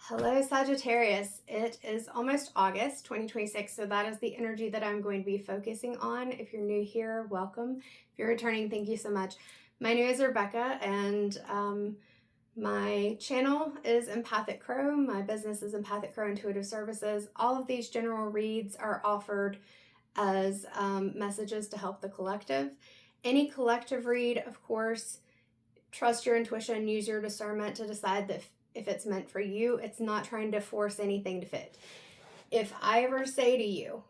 Hello, Sagittarius. It is almost August 2026, so that is the energy that I'm going to be focusing on. If you're new here, welcome. If you're returning, thank you so much. My name is Rebecca, and my channel is Empathic Crow. My business is Empathic Crow Intuitive Services. All of these general reads are offered as messages to help the collective. Any collective read, of course, trust your intuition, use your discernment to decide that if it's meant for you. It's not trying to force anything to fit. If I ever say to you,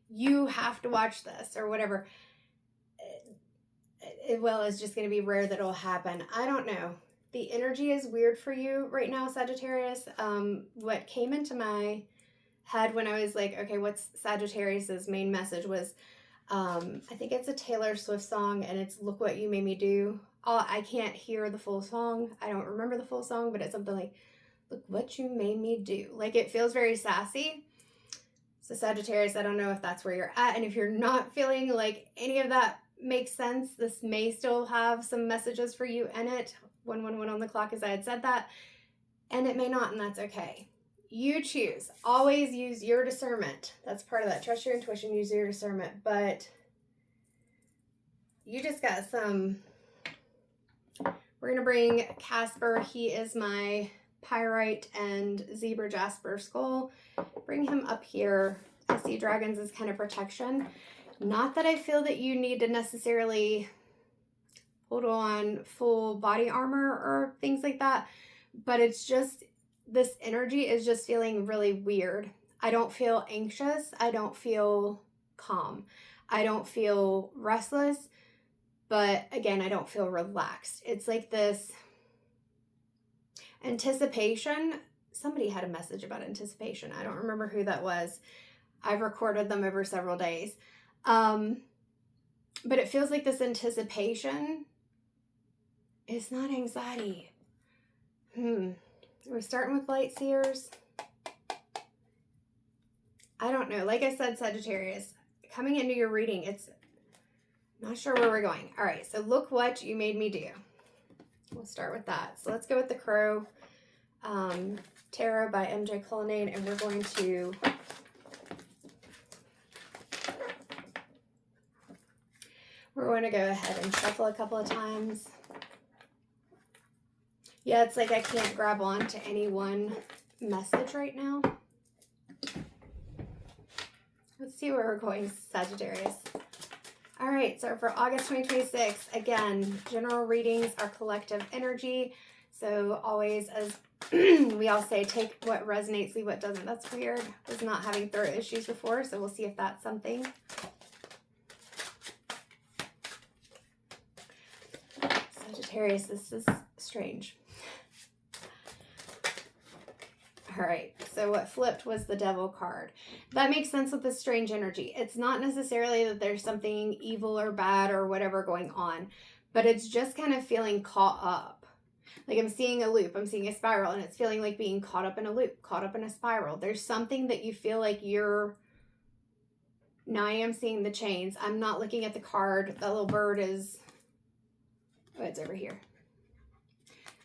you have to watch this or whatever, it's just going to be rare that it'll happen. I don't know. The energy is weird for you right now, Sagittarius. What came into my head when I was like, okay, what's Sagittarius's main message was, I think it's a Taylor Swift song, and it's "Look What You Made Me Do." I can't hear the full song. I don't remember the full song, but it's something like, "Look what you made me do." Like, it feels very sassy. So Sagittarius, I don't know if that's where you're at. And if you're not feeling like any of that makes sense, this may still have some messages for you in it. 111 on the clock, as I had said that. And it may not, and that's okay. You choose. Always use your discernment. That's part of that. Trust your intuition, use your discernment. But you just got some... We're going to bring Casper. He is my pyrite and zebra jasper skull. Bring him up here. I see dragons as kind of protection. Not that I feel that you need to necessarily hold on full body armor or things like that, but it's just, this energy is just feeling really weird. I don't feel anxious. I don't feel calm. I don't feel restless. But again, I don't feel relaxed. It's like this anticipation. Somebody had a message about anticipation. I don't remember who that was. I've recorded them over several days. But it feels like this anticipation is not anxiety. We're starting with light seers. I don't know. Like I said, Sagittarius, coming into your reading, it's not sure where we're going. All right, so look what you made me do. We'll start with that. So let's go with the Crow Tarot by MJ Cullinane, and we're going to go ahead and shuffle a couple of times. Yeah, it's like I can't grab on to any one message right now. Let's see where we're going, Sagittarius. All right, so for August 2026, again, general readings are collective energy. So always, as we all say, take what resonates, leave what doesn't. That's weird. I was not having throat issues before, so we'll see if that's something. Sagittarius, this is strange. All right, so what flipped was the Devil card. That makes sense with the strange energy. It's not necessarily that there's something evil or bad or whatever going on, but it's just kind of feeling caught up. Like I'm seeing a loop, I'm seeing a spiral, and it's feeling like being caught up in a loop, caught up in a spiral. There's something that you feel like you're... Now I am seeing the chains. I'm not looking at the card. That little bird is... Oh, it's over here.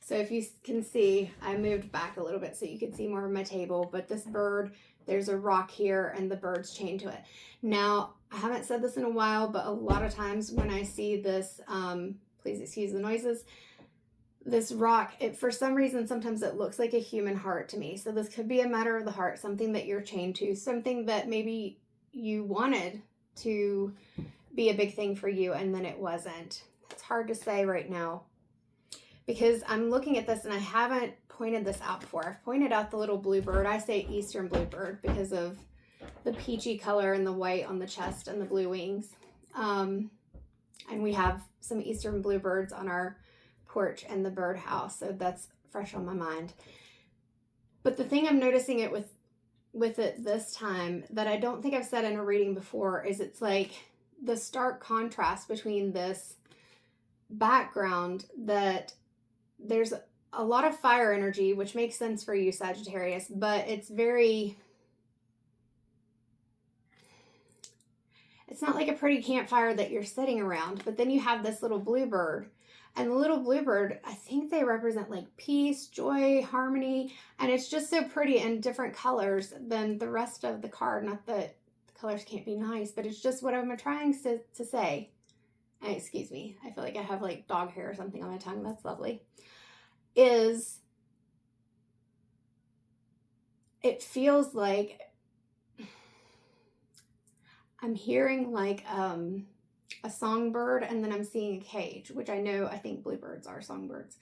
So if you can see, I moved back a little bit so you could see more of my table. But this bird, there's a rock here and the bird's chained to it. Now, I haven't said this in a while, but a lot of times when I see this, please excuse the noises, this rock, for some reason, sometimes it looks like a human heart to me. So this could be a matter of the heart, something that you're chained to, something that maybe you wanted to be a big thing for you and then it wasn't. It's hard to say right now, because I'm looking at this and I haven't pointed this out before. I've pointed out the little bluebird. I say eastern bluebird because of the peachy color and the white on the chest and the blue wings. And we have some eastern bluebirds on our porch and the birdhouse, so that's fresh on my mind. But the thing I'm noticing it with it this time that I don't think I've said in a reading before is it's like the stark contrast between this background that there's a lot of fire energy, which makes sense for you, Sagittarius, but it's not like a pretty campfire that you're sitting around. But then you have this little bluebird, And the little bluebird, I think they represent like peace, joy, harmony. And it's just so pretty in different colors than the rest of the card. Not that the colors can't be nice, but it's just what I'm trying to say. And excuse me, I feel like I have like dog hair or something on my tongue. That's lovely. Is it feels like I'm hearing like a songbird, and then I'm seeing a cage, which I think bluebirds are songbirds.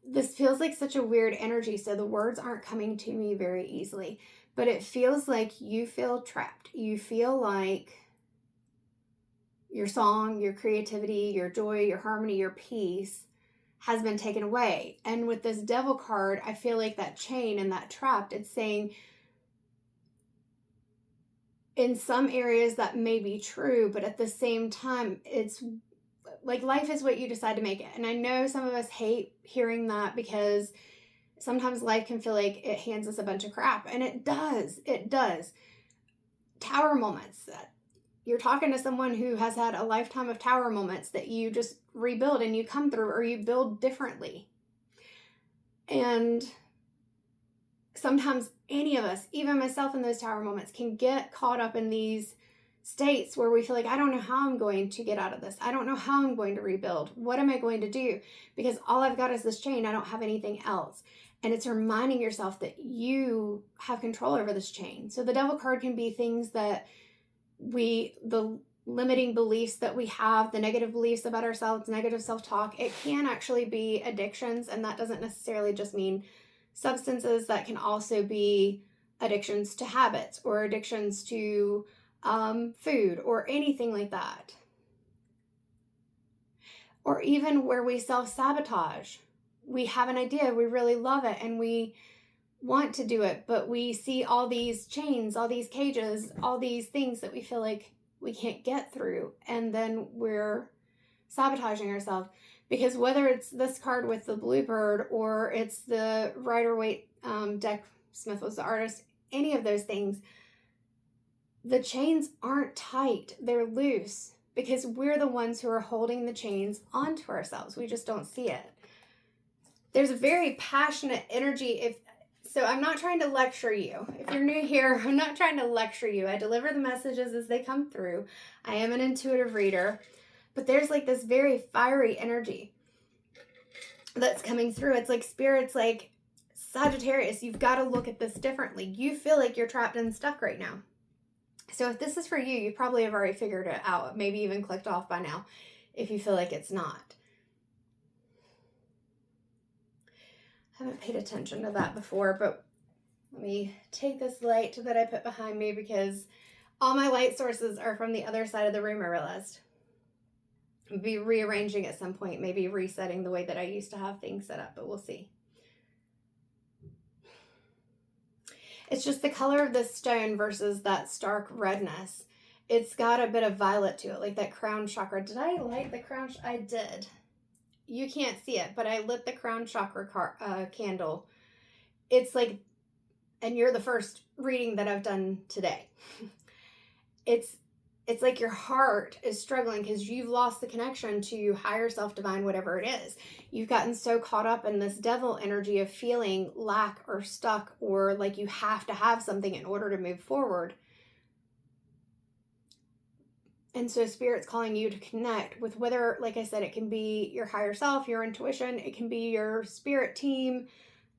This feels like such a weird energy, so the words aren't coming to me very easily, but it feels like you feel trapped. You feel like your song, your creativity, your joy, your harmony, your peace has been taken away. And with this devil card, I feel like that chain and that trapped, it's saying in some areas that may be true, but at the same time, it's like life is what you decide to make it. And I know some of us hate hearing that because sometimes life can feel like it hands us a bunch of crap. And it does. It does. Tower moments. You're talking to someone who has had a lifetime of tower moments that you just rebuild and you come through, or you build differently. And sometimes any of us, even myself in those tower moments, can get caught up in these states where we feel like, I don't know how I'm going to get out of this. I don't know how I'm going to rebuild. What am I going to do? Because all I've got is this chain. I don't have anything else. And it's reminding yourself that you have control over this chain. So the devil card can be things that the limiting beliefs that we have, the negative beliefs about ourselves, negative self-talk. It can actually be addictions, and that doesn't necessarily just mean substances. That can also be addictions to habits or addictions to food or anything like that. Or even where we self-sabotage. We have an idea, we really love it, and we want to do it, but we see all these chains, all these cages, all these things that we feel like we can't get through, and then we're sabotaging ourselves. Because whether it's this card with the bluebird, or it's the Rider-Waite deck, Smith was the artist, any of those things, the chains aren't tight, they're loose, because we're the ones who are holding the chains onto ourselves. We just don't see it. There's a very passionate energy. So I'm not trying to lecture you. If you're new here, I'm not trying to lecture you. I deliver the messages as they come through. I am an intuitive reader, but there's like this very fiery energy that's coming through. It's like Spirit's like, Sagittarius, you've got to look at this differently. You feel like you're trapped and stuck right now. So if this is for you, you probably have already figured it out, maybe even clicked off by now if you feel like it's not. I haven't paid attention to that before, but let me take this light that I put behind me, because all my light sources are from the other side of the room, I realized. I'll be rearranging at some point, maybe resetting the way that I used to have things set up, but we'll see. It's just the color of this stone versus that stark redness. It's got a bit of violet to it, like that crown chakra. Did I light the crown? I did. You can't see it, but I lit the crown chakra candle. It's like, and you're the first reading that I've done today. It's like your heart is struggling because you've lost the connection to higher self, divine, whatever it is. You've gotten so caught up in this devil energy of feeling lack or stuck, or like you have to have something in order to move forward. And so Spirit's calling you to connect with, whether, like I said, it can be your higher self, your intuition, it can be your spirit team,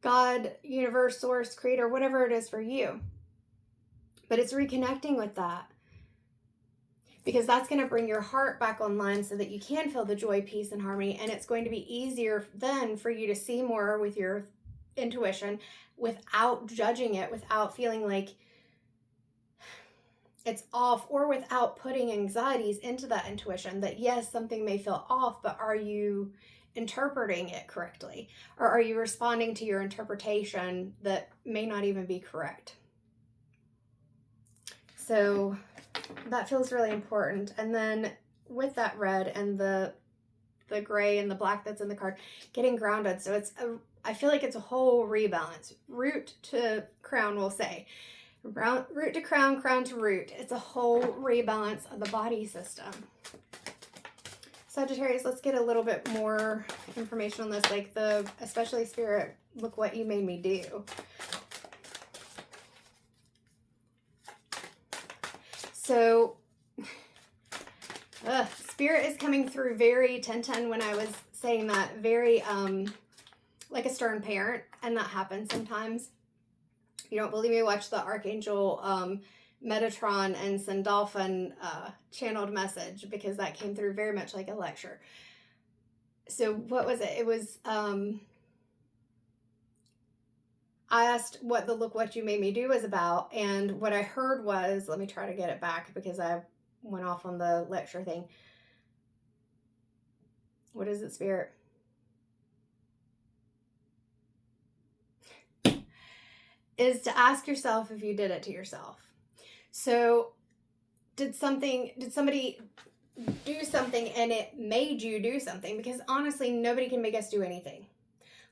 God, universe, source, creator, whatever it is for you. But it's reconnecting with that, because that's going to bring your heart back online so that you can feel the joy, peace, and harmony. And it's going to be easier then for you to see more with your intuition without judging it, without feeling like it's off, or without putting anxieties into that intuition that yes, something may feel off, but are you interpreting it correctly? Or are you responding to your interpretation that may not even be correct? So that feels really important. And then with that red and the gray and the black that's in the card, getting grounded. So I feel like it's a whole rebalance. Root to crown, we'll say. Root to crown, crown to root. It's a whole rebalance of the body system. Sagittarius, let's get a little bit more information on this, like especially Spirit, look what you made me do. So, Spirit is coming through very 10-10 when I was saying that, very like a stern parent, and that happens sometimes. If you don't believe me, watch the Archangel Metatron and Sandalphon channeled message, because that came through very much like a lecture. So what was it? It was, I asked what the look what you made me do was about, and what I heard was, let me try to get it back because I went off on the lecture thing. What is it, Spirit? Is to ask yourself if you did it to yourself. So did somebody do something and it made you do something? Because honestly, nobody can make us do anything.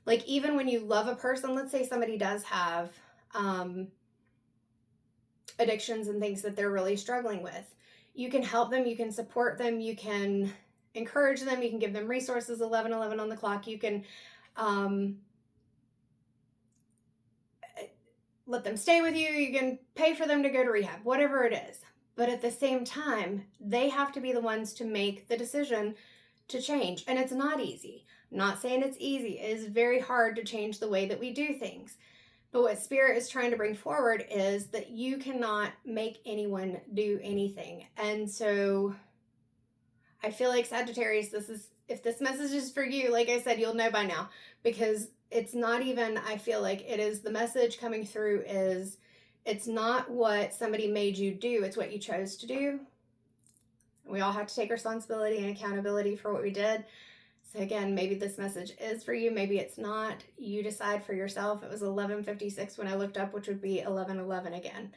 Like, even when you love a person, let's say somebody does have addictions and things that they're really struggling with. You can help them, you can support them, you can encourage them, you can give them resources, 11:11 on the clock, you can let them stay with you, you can pay for them to go to rehab, whatever it is. But at the same time, they have to be the ones to make the decision to change. And it's not easy. I'm not saying it's easy. It is very hard to change the way that we do things. But what Spirit is trying to bring forward is that you cannot make anyone do anything. And so I feel like, Sagittarius, if this message is for you, like I said, you'll know by now, because it's not even, I feel like it is, the message coming through is, it's not what somebody made you do, it's what you chose to do. We all have to take responsibility and accountability for what we did. So again, maybe this message is for you, maybe it's not. You decide for yourself. It was 11:56 when I looked up, which would be 11:11 again.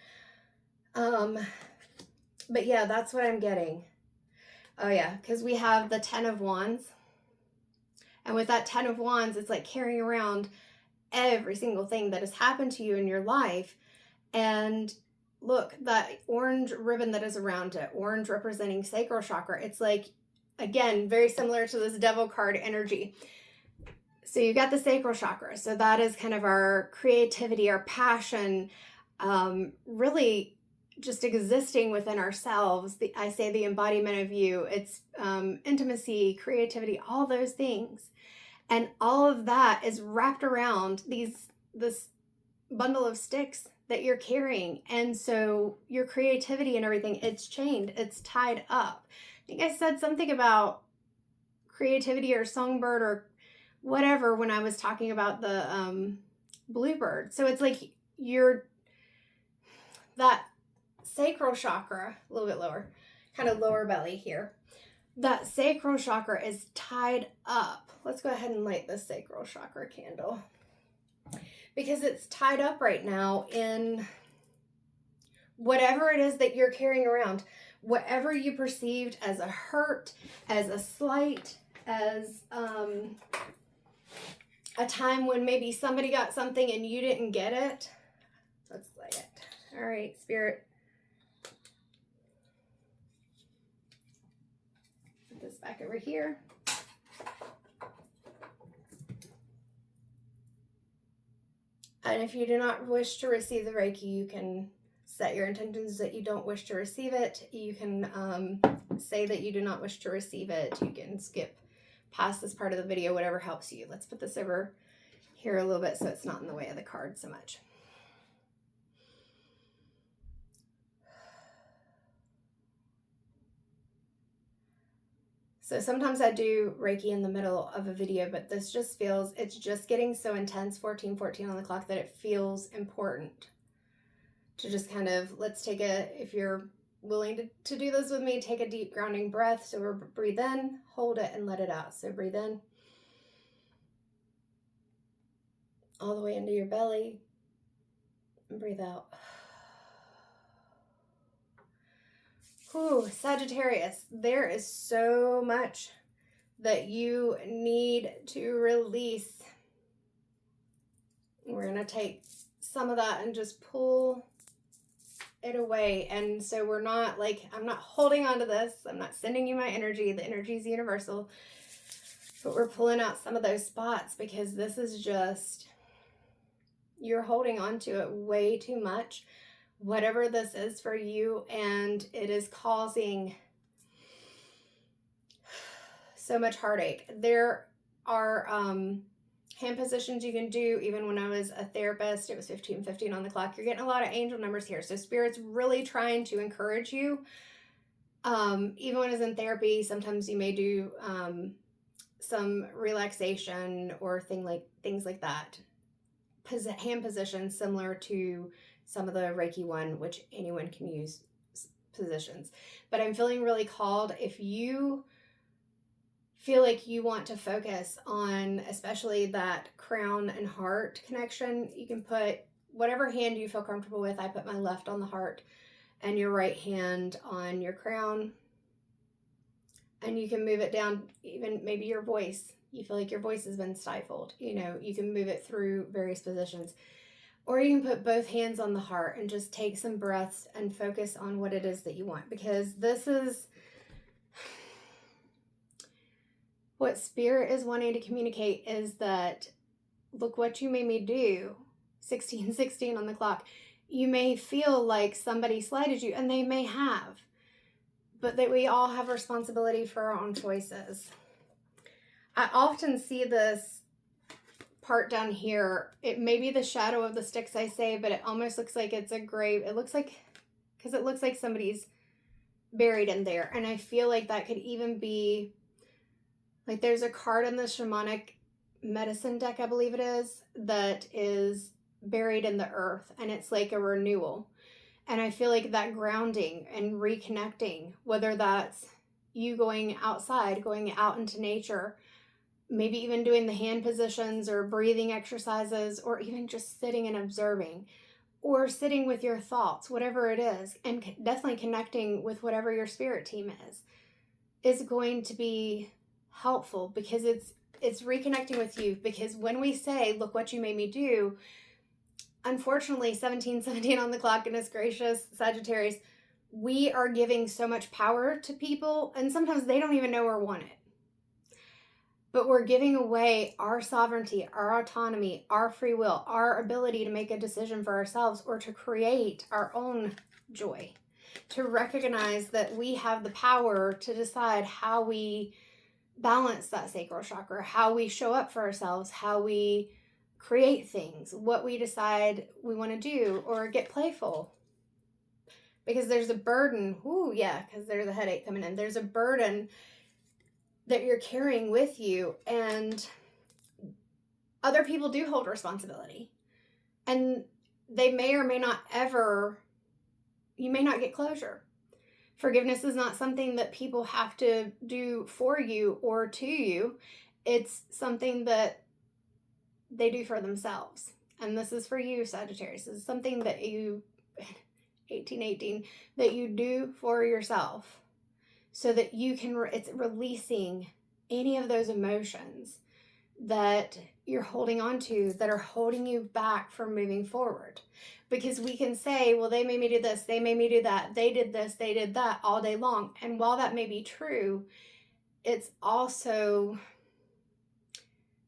But yeah, that's what I'm getting. Oh yeah, because we have the 10 of Wands. And with that 10 of Wands, it's like carrying around every single thing that has happened to you in your life. And look, that orange ribbon that is around it, orange representing sacral chakra. It's like, again, very similar to this devil card energy. So you got the sacral chakra. So that is kind of our creativity, our passion, really just existing within ourselves. I say the embodiment of you. It's intimacy, creativity, all those things. And all of that is wrapped around this bundle of sticks that you're carrying. And so your creativity and everything, it's chained, it's tied up. I think I said something about creativity or songbird or whatever when I was talking about the bluebird. So it's like that sacral chakra, a little bit lower, kind of lower belly here. That sacral chakra is tied up. Let's go ahead and light this sacral chakra candle, because it's tied up right now in whatever it is that you're carrying around, whatever you perceived as a hurt, as a slight, as a time when maybe somebody got something and you didn't get it. Let's light it. All right, Spirit. Put this back over here. And if you do not wish to receive the Reiki, you can set your intentions that you don't wish to receive it. You can say that you do not wish to receive it. You can skip past this part of the video, whatever helps you. Let's put this over here a little bit so it's not in the way of the card so much. So sometimes I do Reiki in the middle of a video, but this just feels, it's just getting so intense, 14:14 on the clock, that it feels important to just kind of, let's take if you're willing to do this with me, take a deep grounding breath. So we're breathe in, hold it, and let it out. So breathe in all the way into your belly, and breathe out. Ooh, Sagittarius, there is so much that you need to release. We're going to take some of that and just pull it away. And so we're not like, I'm not holding on to this. I'm not sending you my energy. The energy is universal. But we're pulling out some of those spots because this is just, you're holding on to it way too much, whatever this is for you. And it is causing so much heartache. There are hand positions you can do. Even when I was a therapist, it was 15:15 on the clock. You're getting a lot of angel numbers here. So Spirit's really trying to encourage you. Even when I was in therapy, sometimes you may do some relaxation or things like that. Hand positions similar to some of the Reiki one, which anyone can use positions. But I'm feeling really called, if you feel like you want to focus on especially that crown and heart connection, you can put whatever hand you feel comfortable with. I put my left on the heart and your right hand on your crown. And you can move it down, even maybe your voice. You feel like your voice has been stifled. You can move it through various positions. Or you can put both hands on the heart and just take some breaths and focus on what it is that you want. Because this is what Spirit is wanting to communicate, is that, look what you made me do. 16:16 on the clock. You may feel like somebody slighted you, and they may have. But that we all have responsibility for our own choices. I often see this part down here. It may be the shadow of the sticks I say, but it almost looks like it's a grave. It looks like, because it looks like somebody's buried in there. And I feel like that could even be, like there's a card in the shamanic medicine deck, I believe it is, that is buried in the earth. And it's like a renewal. And I feel like that grounding and reconnecting, whether that's you going outside, going out into nature, maybe even doing the hand positions or breathing exercises, or even just sitting and observing, or sitting with your thoughts, whatever it is, and definitely connecting with whatever your spirit team is going to be helpful, because it's reconnecting with you. Because when we say, look what you made me do, unfortunately, 17:17 on the clock, goodness gracious, Sagittarius, we are giving so much power to people, and sometimes they don't even know or want it. But we're giving away our sovereignty, our autonomy, our free will, our ability to make a decision for ourselves or to create our own joy, to recognize that we have the power to decide how we balance that sacral chakra, how we show up for ourselves, how we create things, what we decide we want to do, or get playful. Because there's a burden, because there's a headache coming in. There's a burden that you're carrying with you, and other people do hold responsibility. And they may or may not you may not get closure. Forgiveness is not something that people have to do for you or to you. It's something that they do for themselves. And this is for you, Sagittarius. This is something that you, 18:18, that you do for yourself, so that you can, it's releasing any of those emotions that you're holding on to that are holding you back from moving forward. Because we can say, well, they made me do this, they made me do that, they did this, they did that all day long. And while that may be true, it's also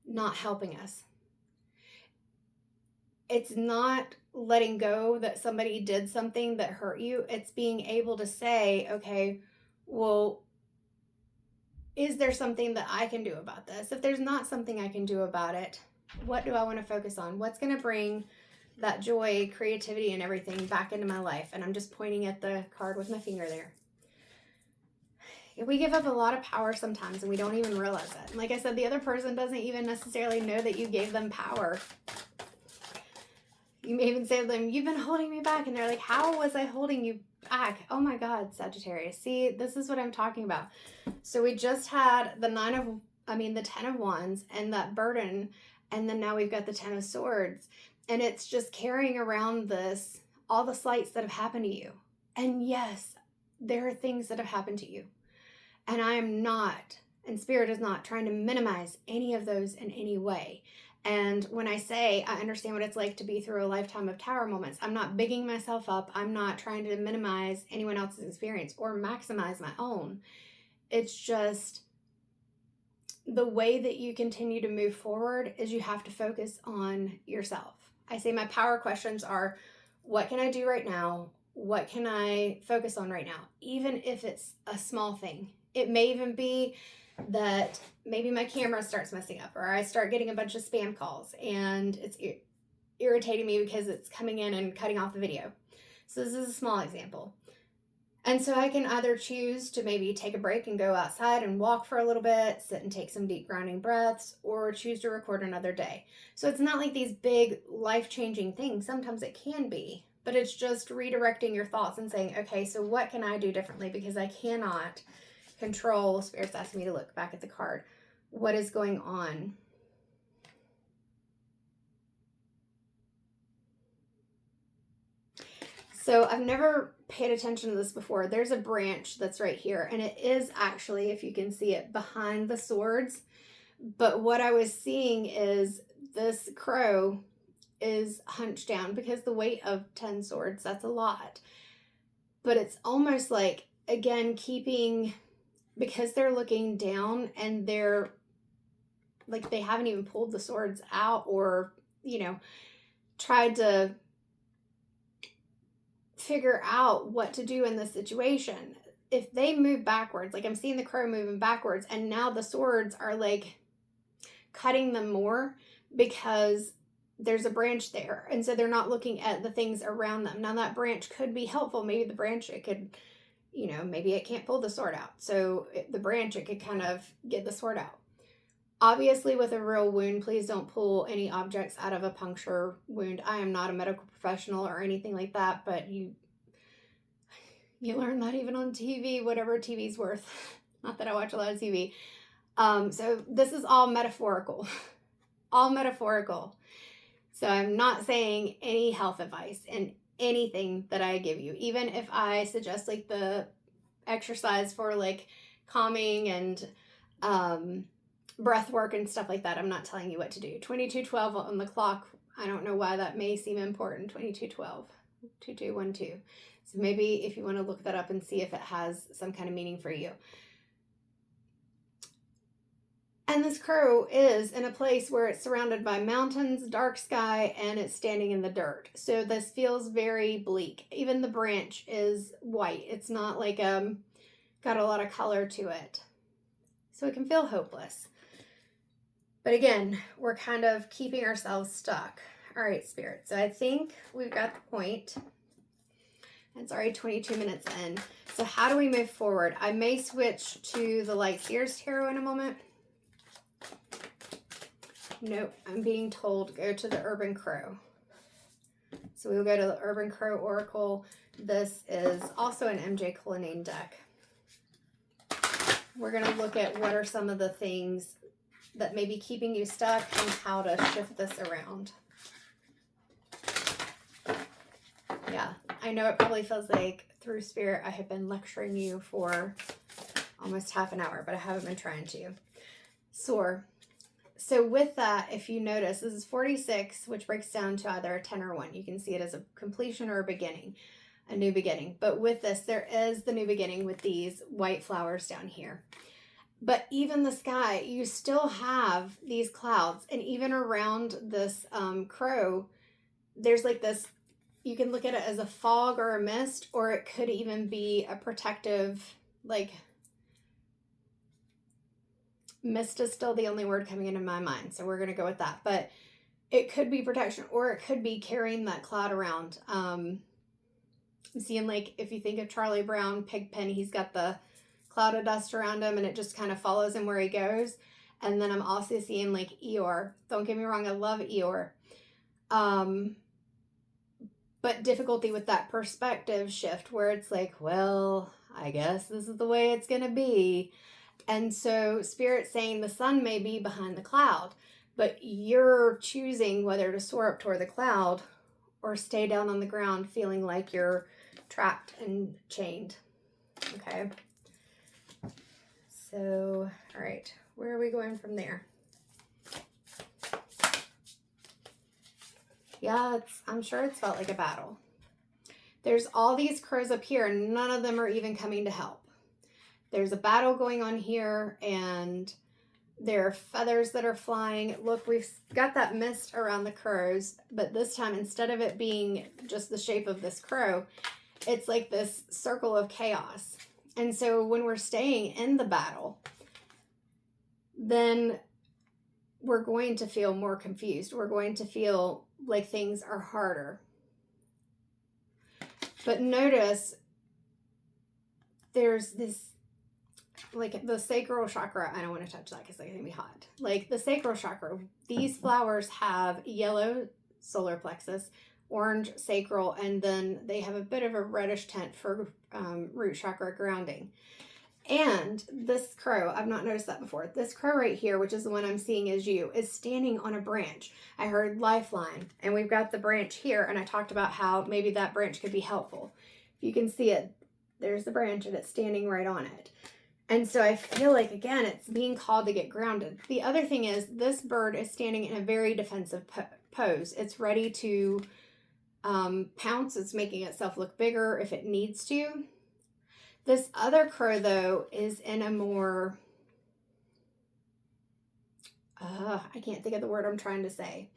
not helping us. It's not letting go that somebody did something that hurt you. It's being able to say, okay, well, is there something that I can do about this? If there's not something I can do about it, what do I want to focus on? What's going to bring that joy, creativity, and everything back into my life? And I'm just pointing at the card with my finger there. We give up a lot of power sometimes and we don't even realize it. And like I said, the other person doesn't even necessarily know that you gave them power. You may even say to them, you've been holding me back. And they're like, how was I holding you back? Oh my God, Sagittarius. See, this is what I'm talking about. So we just had the 10 of Wands and that burden. And then now we've got the 10 of Swords. And it's just carrying around all the slights that have happened to you. And yes, there are things that have happened to you. And I am not, and Spirit is not, trying to minimize any of those in any way. And when I say I understand what it's like to be through a lifetime of tower moments, I'm not bigging myself up. I'm not trying to minimize anyone else's experience or maximize my own. It's just the way that you continue to move forward is you have to focus on yourself. I say my power questions are, what can I do right now? What can I focus on right now? Even if it's a small thing. It may even be that maybe my camera starts messing up, or I start getting a bunch of spam calls and it's irritating me because it's coming in and cutting off the video. So this is a small example. And so I can either choose to maybe take a break and go outside and walk for a little bit, sit and take some deep grounding breaths, or choose to record another day. So it's not like these big life-changing things. Sometimes it can be, but it's just redirecting your thoughts and saying, okay, so what can I do differently? Because I cannot control, Spirit's asking me to look back at the card, what is going on. So I've never paid attention to this before. There's a branch that's right here, and it is actually, if you can see it, behind the swords. But what I was seeing is this crow is hunched down because the weight of 10 swords, that's a lot. But it's almost like, again, keeping, because they're looking down and they're like, they haven't even pulled the swords out or, you know, tried to figure out what to do in this situation. If they move backwards, like I'm seeing the crow moving backwards, and now the swords are like cutting them more because there's a branch there, and so they're not looking at the things around them. Now that branch could be helpful. Maybe the branch, it could, you know, maybe it can't pull the sword out, so the branch, it could kind of get the sword out. Obviously, with a real wound, please don't pull any objects out of a puncture wound. I am not a medical professional or anything like that, but you learn that even on TV, whatever TV's worth. Not that I watch a lot of TV. So this is all metaphorical. All metaphorical. So I'm not saying any health advice in anything that I give you. Even if I suggest like the exercise for like calming and breath work and stuff like that, I'm not telling you what to do. 2212 on the clock, I don't know why that may seem important. 2212, 2212. So maybe if you want to look that up and see if it has some kind of meaning for you. And this crow is in a place where it's surrounded by mountains, dark sky, and it's standing in the dirt. So this feels very bleak. Even the branch is white. It's not like got a lot of color to it. So it can feel hopeless. But again, we're kind of keeping ourselves stuck. All right, Spirit. So I think we've got the point. It's already 22 minutes in. So how do we move forward? I may switch to the Light Seers Tarot in a moment. Nope, I'm being told go to the Urban Crow. So we'll go to the Urban Crow Oracle. This is also an MJ Cullinane deck. We're going to look at what are some of the things that may be keeping you stuck and how to shift this around. Yeah, I know it probably feels like through Spirit I have been lecturing you for almost half an hour, but I haven't been trying to. Soar. So with that, if you notice, this is 46, which breaks down to either a 10 or 1. You can see it as a completion or a beginning, a new beginning. But with this, there is the new beginning with these white flowers down here. But even the sky, you still have these clouds. And even around this crow, there's like this, you can look at it as a fog or a mist, or it could even be a protective, like, mist is still the only word coming into my mind, so we're going to go with that. But it could be protection, or it could be carrying that cloud around. I'm seeing, like, if you think of Charlie Brown, Pigpen, he's got the cloud of dust around him, and it just kind of follows him where he goes. And then I'm also seeing, like, Eeyore. Don't get me wrong, I love Eeyore. But difficulty with that perspective shift where it's like, well, I guess this is the way it's going to be. And so Spirit's saying the sun may be behind the cloud, but you're choosing whether to soar up toward the cloud or stay down on the ground feeling like you're trapped and chained. Okay. So, all right, where are we going from there? Yeah, I'm sure it's felt like a battle. There's all these crows up here, and none of them are even coming to help. There's a battle going on here, and there are feathers that are flying. Look, we've got that mist around the crows, but this time, instead of it being just the shape of this crow, it's like this circle of chaos. And so when we're staying in the battle, then we're going to feel more confused. We're going to feel like things are harder. But notice there's this, like the sacral chakra. I don't want to touch that because it's going to be hot. Like the sacral chakra, these flowers have yellow solar plexus, orange sacral, and then they have a bit of a reddish tint for root chakra grounding. And this crow, I've not noticed that before. This crow right here, which is the one I'm seeing as you, is standing on a branch. I heard lifeline, and we've got the branch here, and I talked about how maybe that branch could be helpful. You can see it. There's the branch, and it's standing right on it. And so I feel like, again, it's being called to get grounded. The other thing is this bird is standing in a very defensive pose. It's ready to pounce. It's making itself look bigger if it needs to. This other crow, though, is in a more, I can't think of the word I'm trying to say.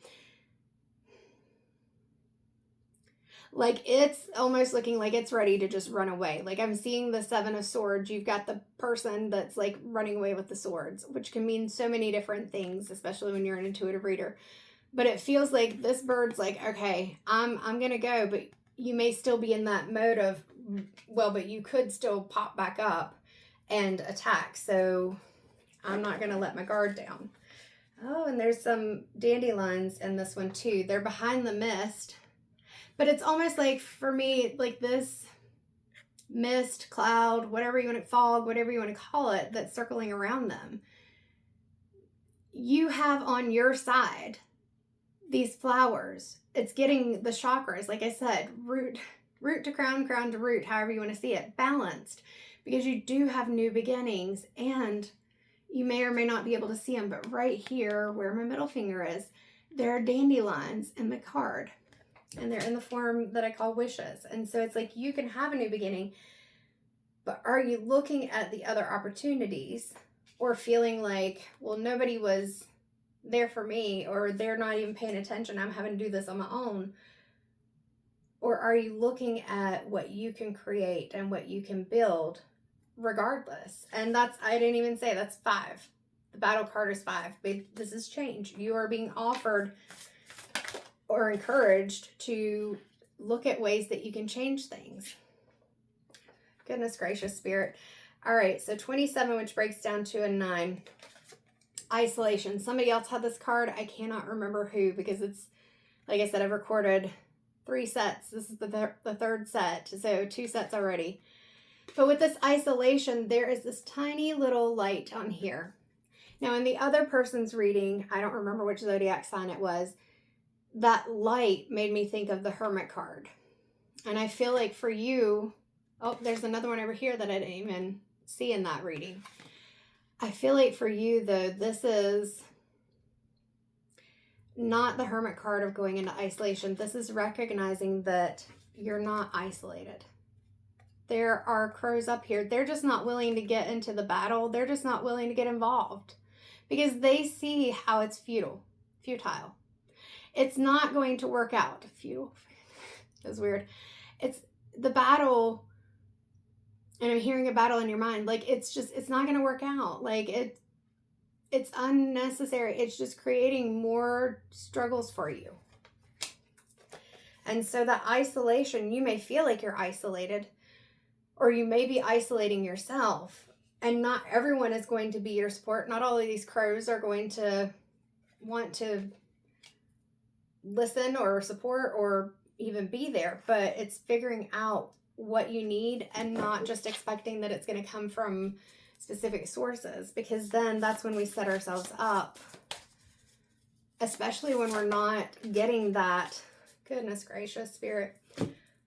Like it's almost looking like it's ready to just run away. Like I'm seeing the 7 of Swords. You've got the person that's like running away with the swords, which can mean so many different things, especially when you're an intuitive reader. But it feels like this bird's like, okay, I'm going to go, but you may still be in that mode of, well, but you could still pop back up and attack. So I'm not going to let my guard down. Oh, and there's some dandelions in this one too. They're behind the mist. But it's almost like, for me, like this mist, cloud, whatever you want to, fog, whatever you want to call it, that's circling around them. You have on your side these flowers. It's getting the chakras, like I said, root to crown, crown to root, however you want to see it, balanced. Because you do have new beginnings, and you may or may not be able to see them, but right here, where my middle finger is, there are dandelions in the card. And they're in the form that I call wishes. And so it's like you can have a new beginning, but are you looking at the other opportunities or feeling like, well, nobody was there for me, or they're not even paying attention, I'm having to do this on my own? Or are you looking at what you can create and what you can build regardless? And that's, I didn't even say, that's 5. The battle card is 5. This is change. You are being offered or encouraged to look at ways that you can change things. Goodness gracious, Spirit. All right, so 27, which breaks down to a 9. Isolation. Somebody else had this card. I cannot remember who, because it's, like I said, I've recorded 3 sets. This is the third set, so 2 sets already. But with this isolation, there is this tiny little light on here. Now, in the other person's reading, I don't remember which zodiac sign it was, that light made me think of the Hermit card. And I feel like for you, oh, there's another one over here that I didn't even see in that reading. I feel like for you, though, this is not the Hermit card of going into isolation. This is recognizing that you're not isolated. There are crows up here. They're just not willing to get into the battle. They're just not willing to get involved because they see how it's futile. It's not going to work out. Futile. That's weird. It's the battle, and I'm hearing a battle in your mind. Like, it's not going to work out. Like, it's unnecessary. It's just creating more struggles for you. And so that isolation, you may feel like you're isolated, or you may be isolating yourself, and not everyone is going to be your support. Not all of these crows are going to want to listen or support or even be there, but it's figuring out what you need and not just expecting that it's going to come from specific sources, because then that's when we set ourselves up, especially when we're not getting that, goodness gracious, Spirit,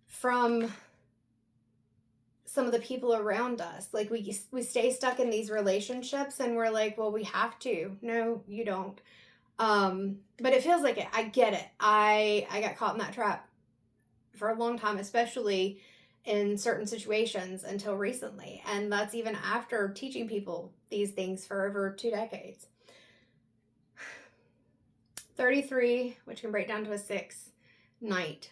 from some of the people around us. Like we stay stuck in these relationships and we're like, well, we have to. No, you don't. But it feels like it. I get it. I got caught in that trap for a long time, especially in certain situations until recently. And that's even after teaching people these things for over 2 decades. 33, which can break down to a 6, night.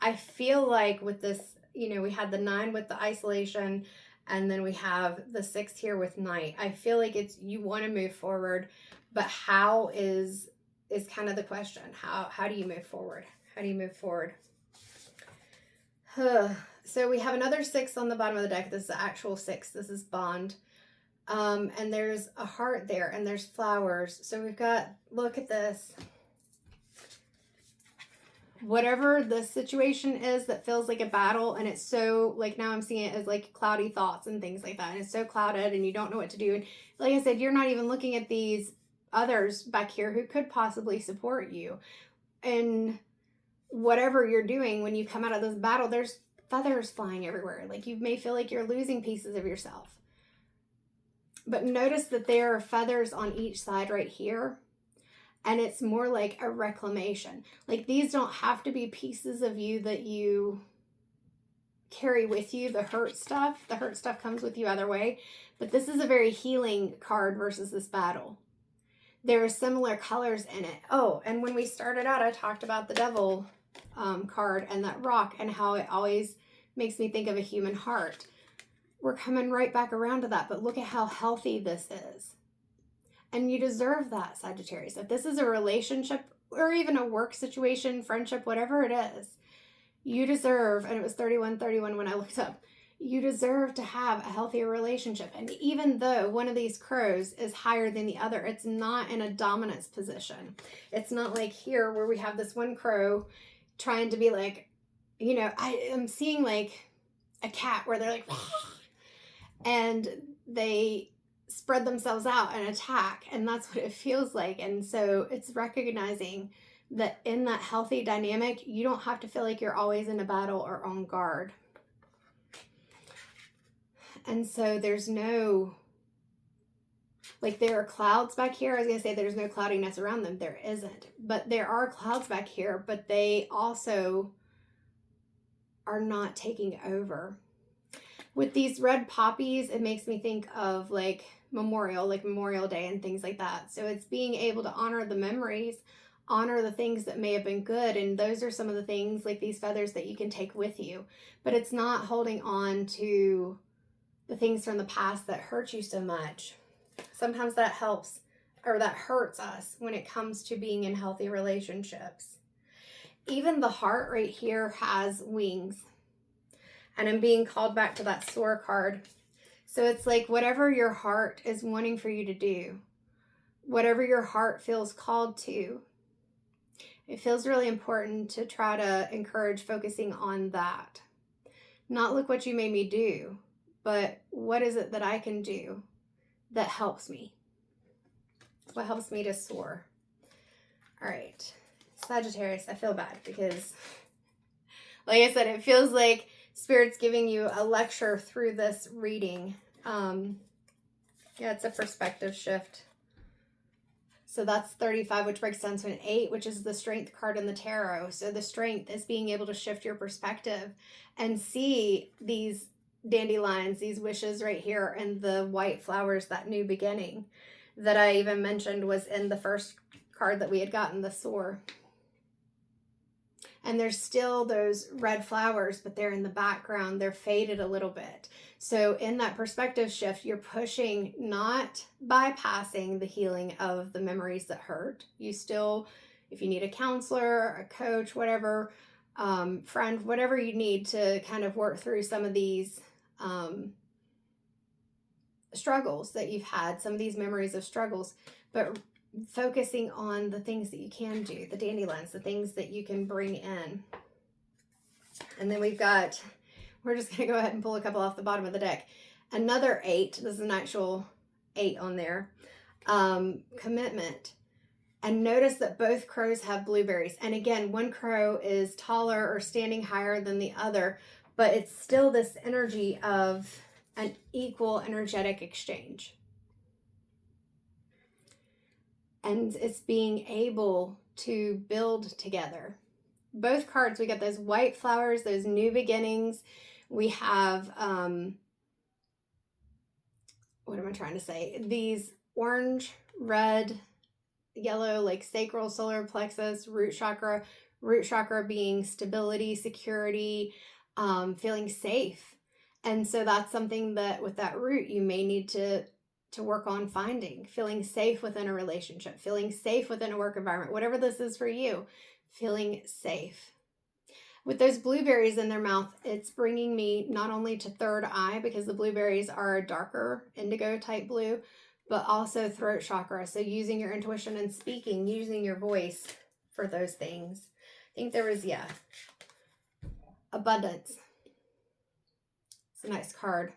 I feel like with this, we had the 9 with the isolation, and then we have the 6 here with night. I feel like you want to move forward, but how is kind of the question. How do you move forward? How do you move forward? So we have another 6 on the bottom of the deck. This is the actual 6. This is bond. And there's a heart there, and there's flowers. So we've got, look at this. Whatever the situation is that feels like a battle, and it's so, like, now I'm seeing it as like cloudy thoughts and things like that, and it's so clouded and you don't know what to do. And like I said, you're not even looking at these others back here who could possibly support you. And whatever you're doing, when you come out of this battle, there's feathers flying everywhere. Like, you may feel like you're losing pieces of yourself. But notice that there are feathers on each side right here. And it's more like a reclamation. Like, these don't have to be pieces of you that you carry with you. The hurt stuff comes with you either way. But this is a very healing card versus this battle. There are similar colors in it. Oh, and when we started out, I talked about the devil card and that rock and how it always makes me think of a human heart. We're coming right back around to that, but look at how healthy this is. And you deserve that, Sagittarius. If this is a relationship or even a work situation, friendship, whatever it is, you deserve, and it was 31-31 when I looked up, you deserve to have a healthier relationship. And even though one of these crows is higher than the other, it's not in a dominance position. It's not like here where we have this one crow trying to be like, I am seeing like a cat where they're like, and they spread themselves out and attack, and that's what it feels like. And so it's recognizing that in that healthy dynamic, you don't have to feel like you're always in a battle or on guard. And so there's no, like, there are clouds back here. I was going to say there's no cloudiness around them. There isn't. But there are clouds back here, but they also are not taking over. With these red poppies, it makes me think of like Memorial Day and things like that. So it's being able to honor the memories, honor the things that may have been good. And those are some of the things, like these feathers, that you can take with you. But it's not holding on to the things from the past that hurt you so much. Sometimes that helps, or that hurts us when it comes to being in healthy relationships. Even the heart right here has wings. And I'm being called back to that soar card. So it's like whatever your heart is wanting for you to do, whatever your heart feels called to, it feels really important to try to encourage focusing on that. Not look what you made me do, but what is it that I can do that helps me? What helps me to soar? All right, Sagittarius, I feel bad because, like I said, it feels like Spirit's giving you a lecture through this reading. Yeah, it's a perspective shift. So that's 35, which breaks down to an 8, which is the strength card in the tarot. So the strength is being able to shift your perspective and see these dandelions, these wishes right here, and the white flowers, that new beginning that I even mentioned was in the first card that we had gotten, the soar. And there's still those red flowers, but they're in the background. They're faded a little bit. So in that perspective shift, you're pushing, not bypassing the healing of the memories that hurt. You still, if you need a counselor, a coach, whatever, friend, whatever you need to kind of work through some of these struggles that you've had, some of these memories of struggles, but focusing on the things that you can do, the dandelions, the things that you can bring in. And then we're just going to go ahead and pull a couple off the bottom of the deck. Another 8, this is an actual 8 on there, commitment. And notice that both crows have blueberries. And again, one crow is taller or standing higher than the other, but it's still this energy of an equal energetic exchange. and it's being able to build together. Both cards, we got those white flowers, those new beginnings. We have, what am I trying to say? These orange, red, yellow, like sacral, solar plexus, root chakra. Root chakra being stability, security, feeling safe. And so that's something that with that root, you may need to work on finding, feeling safe within a relationship, feeling safe within a work environment, whatever this is for you, feeling safe. With those blueberries in their mouth, it's bringing me not only to third eye, because the blueberries are a darker indigo type blue, but also throat chakra. So using your intuition and speaking, using your voice for those things. I think there was, abundance. It's a nice card.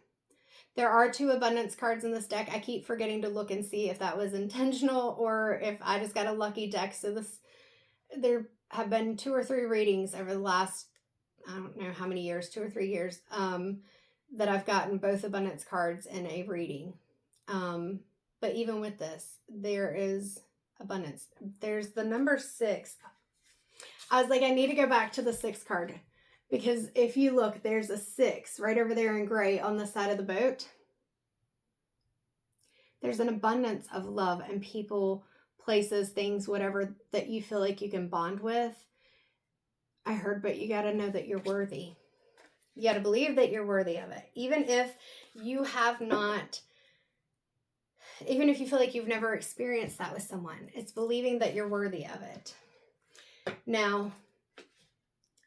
There are 2 abundance cards in this deck. I keep forgetting to look and see if that was intentional or if I just got a lucky deck. So there have been 2 or 3 readings over the last, I don't know how many years, 2 or 3 years, that I've gotten both abundance cards in a reading. But even with this, there is abundance. There's the number 6. I was like, I need to go back to the 6 card, because if you look, there's a 6 right over there in gray on the side of the boat. There's an abundance of love and people, places, things, whatever that you feel like you can bond with. I heard, but you got to know that you're worthy. You got to believe that you're worthy of it. Even if you have not, even if you feel like you've never experienced that with someone, it's believing that you're worthy of it. Now,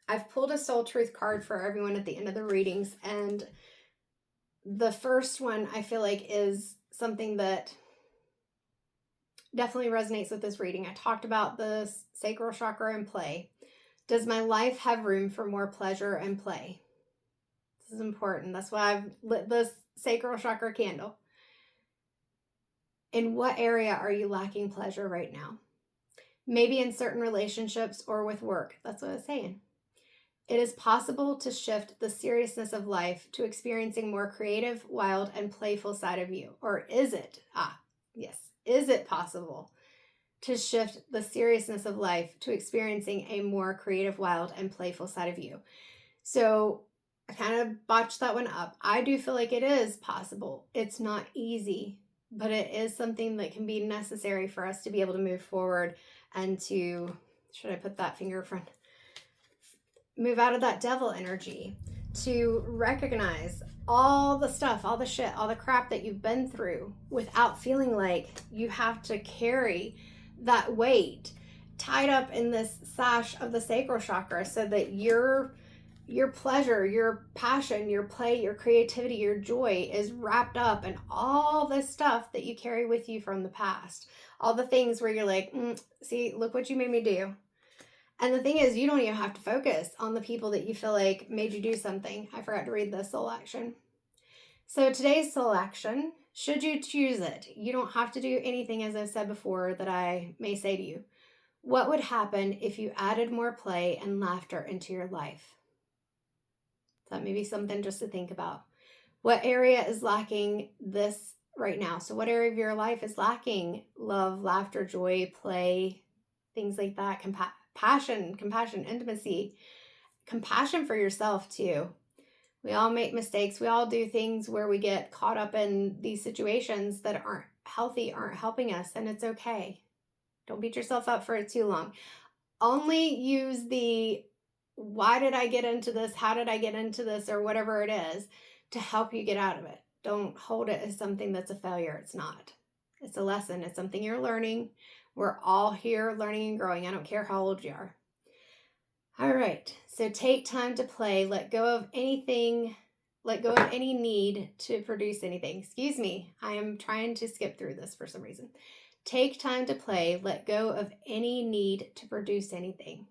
I've pulled a soul truth card for everyone at the end of the readings, and the first one I feel like is something that definitely resonates with this reading. I talked about the sacral chakra and play. Does my life have room for more pleasure and play? This is important. That's why I've lit this sacral chakra candle. In what area are you lacking pleasure right now? Maybe in certain relationships or with work. That's what I was saying. It is possible to shift the seriousness of life to experiencing more creative, wild, and playful side of you. Or is it? Yes. Is it possible to shift the seriousness of life to experiencing a more creative, wild, and playful side of you? So I kind of botched that one up. I do feel like it is possible. It's not easy, but it is something that can be necessary for us to be able to move forward and to, should I put that finger in front? Move out of that devil energy, to recognize all the stuff, all the shit, all the crap that you've been through without feeling like you have to carry that weight tied up in this sash of the sacral chakra, so that your pleasure, your passion, your play, your creativity, your joy is wrapped up in all this stuff that you carry with you from the past. All the things where you're like, see, look what you made me do. And the thing is, you don't even have to focus on the people that you feel like made you do something. I forgot to read the soul action. So today's soul action, should you choose it, you don't have to do anything, as I've said before, that I may say to you. What would happen if you added more play and laughter into your life? That may be something just to think about. What area is lacking this right now? So what area of your life is lacking love, laughter, joy, play, things like that, compassion, intimacy, compassion for yourself too. We all make mistakes. We all do things where we get caught up in these situations that aren't healthy, aren't helping us, and it's okay. Don't beat yourself up for it too long. Only use the why did I get into this? How did I get into this? Or whatever it is to help you get out of it. Don't hold it as something that's a failure. It's not. It's a lesson. It's something you're learning. We're all here learning and growing. I don't care how old you are. All right. So take time to play. Let go of anything. Let go of any need to produce anything. Excuse me. I am trying to skip through this for some reason. Take time to play. Let go of any need to produce anything.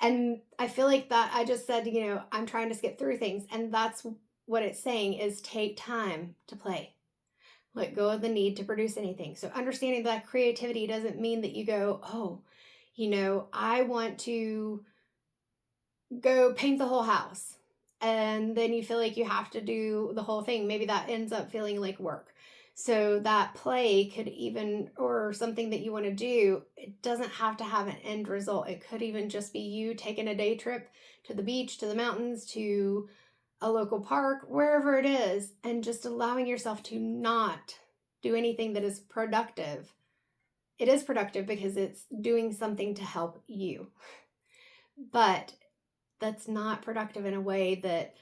And I feel like that I just said, I'm trying to skip through things. And that's what it's saying is take time to play. Let go of the need to produce anything. So understanding that creativity doesn't mean that you go, I want to go paint the whole house. And then you feel like you have to do the whole thing. Maybe that ends up feeling like work. So that play could even, or something that you want to do, it doesn't have to have an end result. It could even just be you taking a day trip to the beach, to the mountains, to a local park, wherever it is, and just allowing yourself to not do anything that is productive. It is productive because it's doing something to help you. But that's not productive in a way that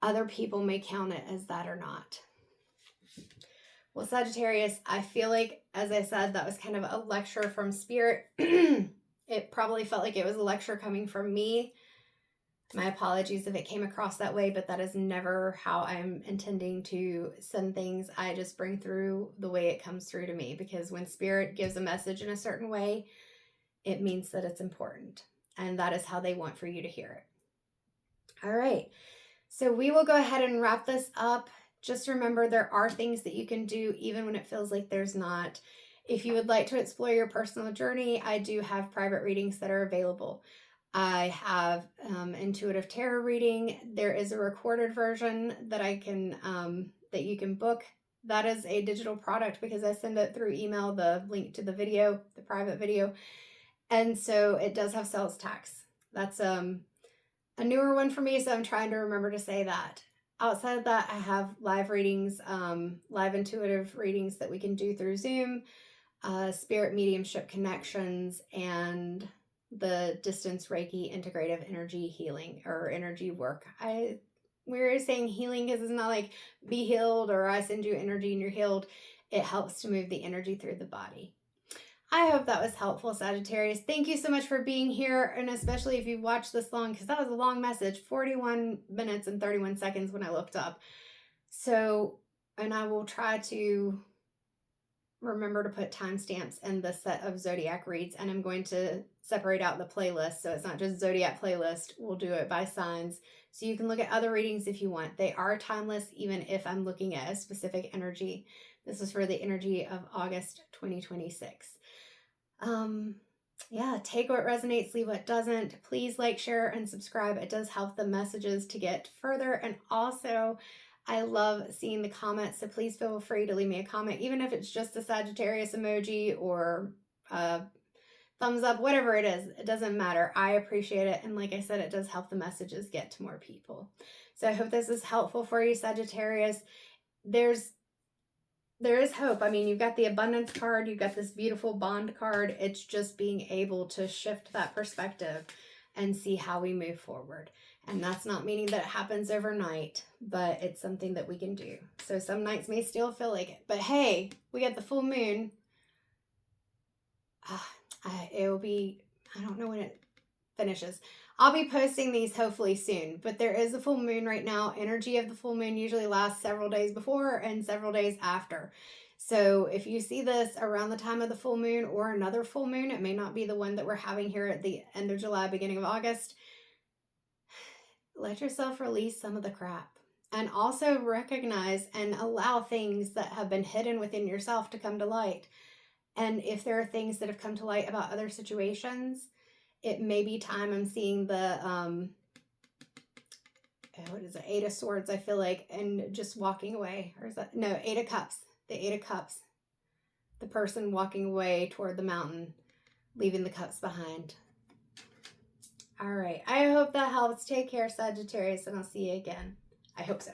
other people may count it as that or not. Well, Sagittarius, I feel like, as I said, that was kind of a lecture from Spirit. It probably felt like it was a lecture coming from me. My apologies if it came across that way, but that is never how I'm intending to send things. I just bring through the way it comes through to me, because when Spirit gives a message in a certain way, it means that it's important. And that is how they want for you to hear it. All right. So we will go ahead and wrap this up. Just remember, there are things that you can do even when it feels like there's not. If you would like to explore your personal journey, I do have private readings that are available. I have intuitive tarot reading. There is a recorded version that I can that you can book. That is a digital product because I send it through email, the link to the video, the private video. And so it does have sales tax. That's a newer one for me, so I'm trying to remember to say that. Outside of that, I have live readings, live intuitive readings that we can do through Zoom, spirit mediumship connections, and the distance Reiki integrative energy healing or energy work. We're saying healing because it's not like be healed or I send you energy and you're healed. It helps to move the energy through the body. I hope that was helpful, Sagittarius. Thank you so much for being here, and especially if you've watched this long, because that was a long message, 41 minutes and 31 seconds when I looked up. So, and I will try to remember to put timestamps in the set of Zodiac reads, and I'm going to separate out the playlist, so it's not just Zodiac playlist. We'll do it by signs, so you can look at other readings if you want. They are timeless, even if I'm looking at a specific energy. This is for the energy of August 2026. Yeah, take what resonates, leave what doesn't. Please like, share, and subscribe. It does help the messages to get further. And also, I love seeing the comments, so please feel free to leave me a comment, even if it's just a Sagittarius emoji or thumbs up, whatever it is. It doesn't matter. I appreciate it. And like I said, it does help the messages get to more people. So I hope this is helpful for you, Sagittarius. There is hope. I mean, you've got the abundance card, you've got this beautiful bond card. It's just being able to shift that perspective and see how we move forward. And that's not meaning that it happens overnight, but it's something that we can do. So some nights may still feel like it, but hey, we got the full moon. It'll be, I don't know when it finishes. I'll be posting these hopefully soon, but there is a full moon right now. Energy of the full moon usually lasts several days before and several days after. So if you see this around the time of the full moon or another full moon, it may not be the one that we're having here at the end of July, beginning of August. Let yourself release some of the crap, and also recognize and allow things that have been hidden within yourself to come to light. And if there are things that have come to light about other situations, it may be time. I'm seeing the, what is it? 8 of Swords, I feel like, and just walking away. Or is that, no, 8 of Cups. The 8 of Cups. The person walking away toward the mountain, leaving the cups behind. All right. I hope that helps. Take care, Sagittarius, and I'll see you again. I hope so.